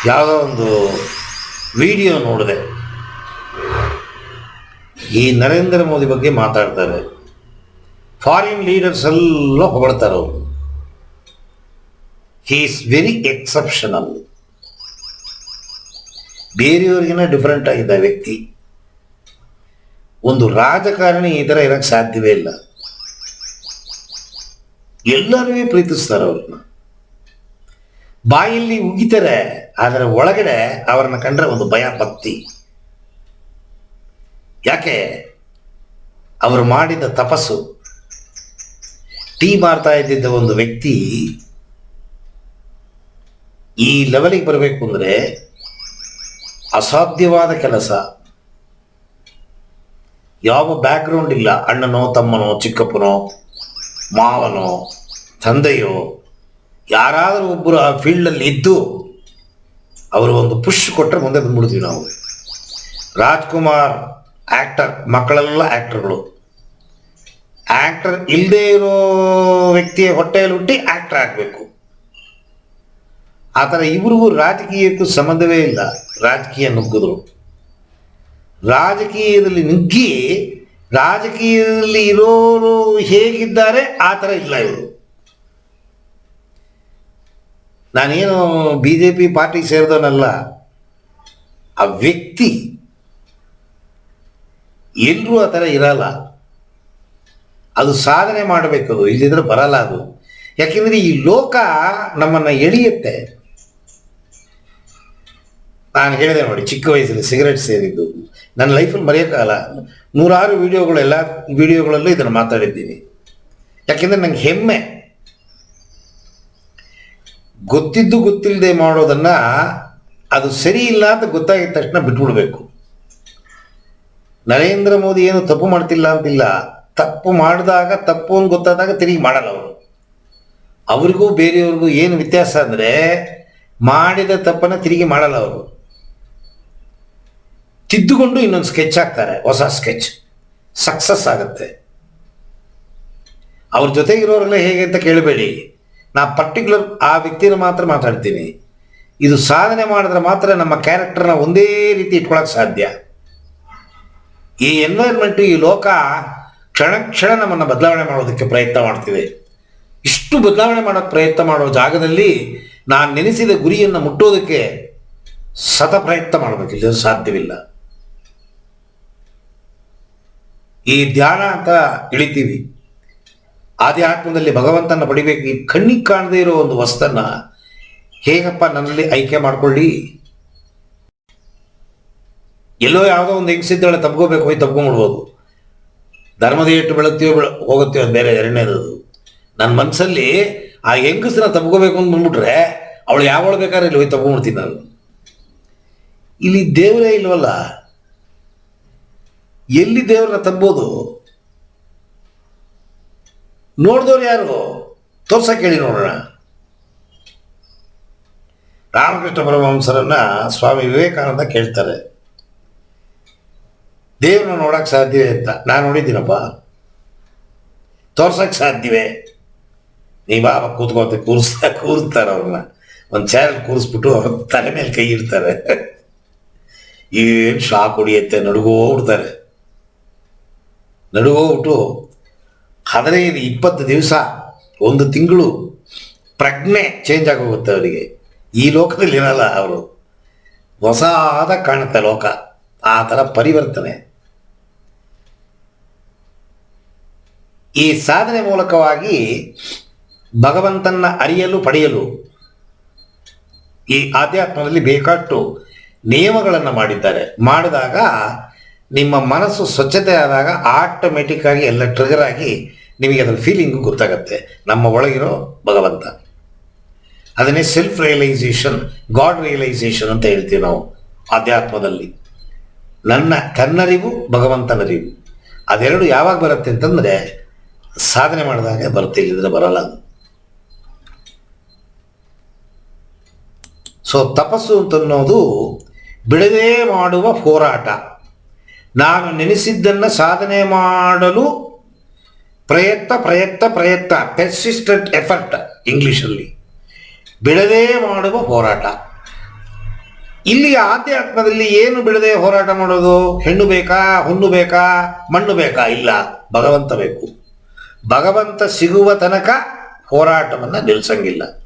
ಯಾವುದೋ ಒಂದು ವಿಡಿಯೋ ನೋಡಿದೆ, ಈ ನರೇಂದ್ರ ಮೋದಿ ಬಗ್ಗೆ ಮಾತಾಡ್ತಾರೆ. ಫಾರಿನ್ ಲೀಡರ್ಸ್ ಎಲ್ಲ ಹೊಗಳ್ತಾರೆ ಅವರು. He is very exceptional. ಬೇರೆಯವರಿಗಿನ ಡಿಫರೆಂಟ್ ಆಗಿದ್ದ ವ್ಯಕ್ತಿ. ಒಂದು ರಾಜಕಾರಣಿ ಈ ಥರ ಇರೋಕ್ಕೆ ಸಾಧ್ಯವೇ ಇಲ್ಲ. ಎಲ್ಲರೂ ಪ್ರೀತಿಸ್ತಾರೆ ಅವ್ರನ್ನ, ಬಾಯಲ್ಲಿ ಉಗಿತಾರೆ, ಆದರೆ ಒಳಗಡೆ ಅವರನ್ನ ಕಂಡ್ರೆ ಒಂದು ಭಯ ಭಕ್ತಿ. ಯಾಕೆ? ಅವರು ಮಾಡಿದ ತಪಸ್ಸು. ಟೀ ಮಾರ್ತಾ ಇದ್ದಿದ್ದ ಒಂದು ವ್ಯಕ್ತಿ ಈ ಲೆವೆಲಿಗೆ ಬರಬೇಕು ಅಂದರೆ ಅಸಾಧ್ಯವಾದ ಕೆಲಸ. ಯಾವ ಬ್ಯಾಕ್ಗ್ರೌಂಡ್ ಇಲ್ಲ. ಅಣ್ಣನೋ ತಮ್ಮನೋ ಚಿಕ್ಕಪ್ಪನೋ ಮಾವನೋ ತಂದೆಯೋ ಯಾರಾದರೂ ಒಬ್ಬರು ಆ ಫೀಲ್ಡಲ್ಲಿ ಇದ್ದು ಅವರು ಒಂದು ಪುಷ್ ಕೊಟ್ಟರೆ ಮುಂದೆ ಬಂದ್ಬಿಡ್ತೀವಿ ನಾವು. ರಾಜ್ಕುಮಾರ್ ಆ್ಯಕ್ಟರ್, ಮಕ್ಕಳೆಲ್ಲ ಆ್ಯಕ್ಟರ್ಗಳು. ಆ್ಯಕ್ಟರ್ ಇಲ್ಲದೆ ಇರೋ ವ್ಯಕ್ತಿಯ ಹೊಟ್ಟೆಯಲ್ಲಿ ಹುಟ್ಟಿ ಆ್ಯಕ್ಟರ್ ಆಗಬೇಕು. ಆ ಥರ ಇವ್ರಿಗೂ ರಾಜಕೀಯಕ್ಕೂ ಸಂಬಂಧವೇ ಇಲ್ಲ. ರಾಜಕೀಯ ನುಗ್ಗಿದ್ರು, ರಾಜಕೀಯದಲ್ಲಿ ನುಗ್ಗಿ ರಾಜಕೀಯದಲ್ಲಿ ಇರೋರು ಹೇಗಿದ್ದಾರೆ ಆ ಥರ ಇಲ್ಲ ಇವರು. ನಾನೇನು BJP ಪಾರ್ಟಿ ಸೇರಿದವನಲ್ಲ, ಆ ವ್ಯಕ್ತಿ. ಎಲ್ಲರೂ ಆ ಥರ ಇರಲ್ಲ. ಅದು ಸಾಧನೆ ಮಾಡಬೇಕದು, ಇಲ್ಲದಿದ್ರೆ ಬರಲ್ಲ ಅದು. ಯಾಕೆಂದರೆ ಈ ಲೋಕ ನಮ್ಮನ್ನು ಎಳೆಯುತ್ತೆ. ನಾನು ಹೇಳಿದೆ ನೋಡಿ, ಚಿಕ್ಕ ವಯಸ್ಸಲ್ಲಿ ಸಿಗರೆಟ್ ಸೇರಿದ್ದು ನನ್ನ ಲೈಫಲ್ಲಿ ಮರೆಯೋಕ್ಕಾಗಲ್ಲ. 100 ವಿಡಿಯೋಗಳು, ಎಲ್ಲ ವಿಡಿಯೋಗಳಲ್ಲೂ ಇದನ್ನು ಮಾತಾಡಿದ್ದೀನಿ. ಯಾಕೆಂದರೆ ನಂಗೆ ಹೆಮ್ಮೆ. ಗೊತ್ತಿದ್ದು ಗೊತ್ತಿಲ್ಲದೆ ಮಾಡೋದನ್ನು ಅದು ಸರಿ ಇಲ್ಲ ಅಂತ ಗೊತ್ತಾಗಿದ ತಕ್ಷಣ ಬಿಟ್ಬಿಡ್ಬೇಕು. ನರೇಂದ್ರ ಮೋದಿ ಏನು ತಪ್ಪು ಮಾಡ್ತಿಲ್ಲ ಅಂತಿಲ್ಲ. ತಪ್ಪು ಮಾಡಿದಾಗ, ತಪ್ಪು ಅಂತ ಗೊತ್ತಾದಾಗ ತಿರುಗಿ ಮಾಡಲ್ಲ ಅವರು. ಅವ್ರಿಗೂ ಬೇರೆಯವ್ರಿಗೂ ಏನು ವ್ಯತ್ಯಾಸ ಅಂದರೆ, ಮಾಡಿದ ತಪ್ಪನ್ನು ತಿರುಗಿ ಮಾಡಲ್ಲ ಅವರು. ತಿದ್ದುಕೊಂಡು ಇನ್ನೊಂದು ಸ್ಕೆಚ್ ಹಾಕ್ತಾರೆ, ಹೊಸ ಸ್ಕೆಚ್. ಸಕ್ಸಸ್ ಆಗುತ್ತೆ. ಅವ್ರ ಜೊತೆಗಿರೋರೆಲ್ಲ ಹೇಗೆ ಅಂತ ಕೇಳಬೇಡಿ. ನಾ ಪರ್ಟಿಕ್ಯುಲರ್ ಆ ವ್ಯಕ್ತಿನ ಮಾತ್ರ ಮಾತಾಡ್ತೀನಿ. ಇದು ಸಾಧನೆ ಮಾಡಿದ್ರೆ ಮಾತ್ರ ನಮ್ಮ ಕ್ಯಾರೆಕ್ಟರ್ನ ಒಂದೇ ರೀತಿ ಇಟ್ಕೊಳಕ್ಕೆ ಸಾಧ್ಯ. ಈ ಎನ್ವೈರ್ಮೆಂಟ್, ಈ ಲೋಕ ಕ್ಷಣ ಕ್ಷಣ ನಮ್ಮನ್ನು ಬದಲಾವಣೆ ಮಾಡೋದಕ್ಕೆ ಪ್ರಯತ್ನ ಮಾಡ್ತಿದೆ. ಇಷ್ಟು ಬದಲಾವಣೆ ಮಾಡೋಕ್ಕೆ ಪ್ರಯತ್ನ ಮಾಡೋ ಜಾಗದಲ್ಲಿ ನಾನು ನೆನೆಸಿದ ಗುರಿಯನ್ನು ಮುಟ್ಟೋದಕ್ಕೆ ಸತ ಪ್ರಯತ್ನ ಮಾಡಬೇಕಿಲ್ಲ, ಸಾಧ್ಯವಿಲ್ಲ. ಈ ಧ್ಯಾನ ಅಂತ ಇಳಿತೀವಿ. ಆಧ್ಯಾತ್ಮದಲ್ಲಿ ಭಗವಂತನ ಪಡಿಬೇಕು. ಈ ಕಣ್ಣಿಗೆ ಕಾಣದೇ ಇರೋ ಒಂದು ವಸ್ತನ್ನ ಹೇಗಪ್ಪ ನನ್ನಲ್ಲಿ ಆಯ್ಕೆ ಮಾಡ್ಕೊಳ್ಳಿ? ಎಲ್ಲೋ ಯಾವುದೋ ಒಂದು ಹೆಂಗಸಿದ್ದಾಳೆ, ತಪ್ಕೋಬೇಕು, ಹೋಗಿ ತಪ್ಕೊಂಡ್ಬಿಡ್ಬೋದು. ಧರ್ಮದ ಏಟು ಬೆಳಗ್ತೀವೋ ಹೋಗುತ್ತೀವೋ ಅದು ಬೇರೆ, ಎರಡನೇದು. ನನ್ನ ಮನಸ್ಸಲ್ಲಿ ಆ ಹೆಂಗಸನ್ನ ತಪ್ಕೋಬೇಕು ಅಂತ ಬಂದ್ಬಿಟ್ರೆ ಅವಳು ಯಾವಳು ಬೇಕಾದ್ರೆ ಇಲ್ಲಿ ಹೋಗಿ ತಪ್ಕೊಂಡ್ಬಿಡ್ತೀನಿ ನಾನು. ಇಲ್ಲಿ ದೇವರೇ ಇಲ್ವಲ್ಲ, ಎಲ್ಲಿ ದೇವ್ರನ್ನ ತಪ್ಬೋದು? ನೋಡಿದವ್ರು ಯಾರು? ತೋರ್ಸಕ್ಕೆ ಹೇಳಿ ನೋಡೋಣ. ರಾಮಕೃಷ್ಣ ಪರಮಹಂಸರನ್ನ ಸ್ವಾಮಿ ವಿವೇಕಾನಂದ ಕೇಳ್ತಾರೆ, ದೇವ್ರನ್ನ ನೋಡಕ್ಕೆ ಸಾಧ್ಯವೇ ಅಂತ. ನಾನು ನೋಡಿದ್ದೀನಪ್ಪ. ತೋರ್ಸಕ್ಕೆ ಸಾಧ್ಯವೇ? ನೀ ಬಾಬಾ ಕೂತ್ಕೊಂತ ಕೂರಿಸ್ತಾರೆ ಅವ್ರನ್ನ. ಒಂದು ಚಾರಲ್ಲಿ ಕೂರಿಸ್ಬಿಟ್ಟು ಅವ್ರ ತಲೆ ಮೇಲೆ ಕೈ ಇಡ್ತಾರೆ. ಏನು ಶಾಕ್ ಹೊಡಿಯುತ್ತೆ, ನಡುಗೋಗ್ಬಿಡ್ತಾರೆ. ನಡುಗೋಗ್ಬಿಟ್ಟು 15-20 ದಿವಸ, 1 ತಿಂಗಳು ಪ್ರಜ್ಞೆ ಚೇಂಜ್ ಆಗೋಗುತ್ತೆ ಅವರಿಗೆ. ಈ ಲೋಕದಲ್ಲಿ ಇರಲ್ಲ ಅವರು. ಹೊಸಾದ ಕಾಣುತ್ತೆ ಲೋಕ. ಆ ಥರ ಪರಿವರ್ತನೆ. ಈ ಸಾಧನೆ ಮೂಲಕವಾಗಿ ಭಗವಂತನ ಅರಿಯಲು ಪಡೆಯಲು ಈ ಆಧ್ಯಾತ್ಮದಲ್ಲಿ ಬೇಕಾಷ್ಟು ನಿಯಮಗಳನ್ನು ಮಾಡಿದ್ದಾರೆ. ಮಾಡಿದಾಗ ನಿಮ್ಮ ಮನಸ್ಸು ಸ್ವಚ್ಛತೆ ಆದಾಗ ಆಟೋಮೆಟಿಕ್ ಆಗಿ ಎಲ್ಲ ಟ್ರಿಗರ್ ಆಗಿ ನಿಮಗೆ ಅದರ ಫೀಲಿಂಗು ಗೊತ್ತಾಗುತ್ತೆ. ನಮ್ಮ ಒಳಗಿರೋ ಭಗವಂತ. ಅದನ್ನೇ ಸೆಲ್ಫ್ ರಿಯಲೈಸೇಷನ್, ಗಾಡ್ ರಿಯಲೈಸೇಷನ್ ಅಂತ ಹೇಳ್ತೀವಿ ನಾವು ಆಧ್ಯಾತ್ಮದಲ್ಲಿ. ತನ್ನರಿವು, ಭಗವಂತನರಿವು. ಅದೆರಡು ಯಾವಾಗ ಬರುತ್ತೆ ಅಂತಂದರೆ ಸಾಧನೆ ಮಾಡಿದಾಗ ಬರುತ್ತೆ, ಇಲ್ಲಿದ್ರೆ ಬರಲ್ಲ ಅದು. ಸೊ ತಪಸ್ಸು ಅಂತನ್ನೋದು ಬಿಡದೇ ಮಾಡುವ ಹೋರಾಟ. ನಾನು ನೆನೆಸಿದ್ದನ್ನು ಸಾಧನೆ ಮಾಡಲು ಪ್ರಯತ್ನ ಪೆರ್ಸಿಸ್ಟೆಂಟ್ ಎಫರ್ಟ್ ಇಂಗ್ಲೀಷಲ್ಲಿ. ಬಿಡದೇ ಮಾಡುವ ಹೋರಾಟ. ಇಲ್ಲಿ ಆಧ್ಯಾತ್ಮದಲ್ಲಿ ಏನು ಬಿಡದೆ ಹೋರಾಟ ಮಾಡೋದು? ಹೆಣ್ಣು ಬೇಕಾ, ಹುಣ್ಣು ಬೇಕಾ, ಮಣ್ಣು ಬೇಕಾ? ಇಲ್ಲ, ಭಗವಂತ ಬೇಕು. ಭಗವಂತ ಸಿಗುವ ತನಕ ಹೋರಾಟವನ್ನು ನಿಲ್ಲಿಸಂಗಿಲ್ಲ.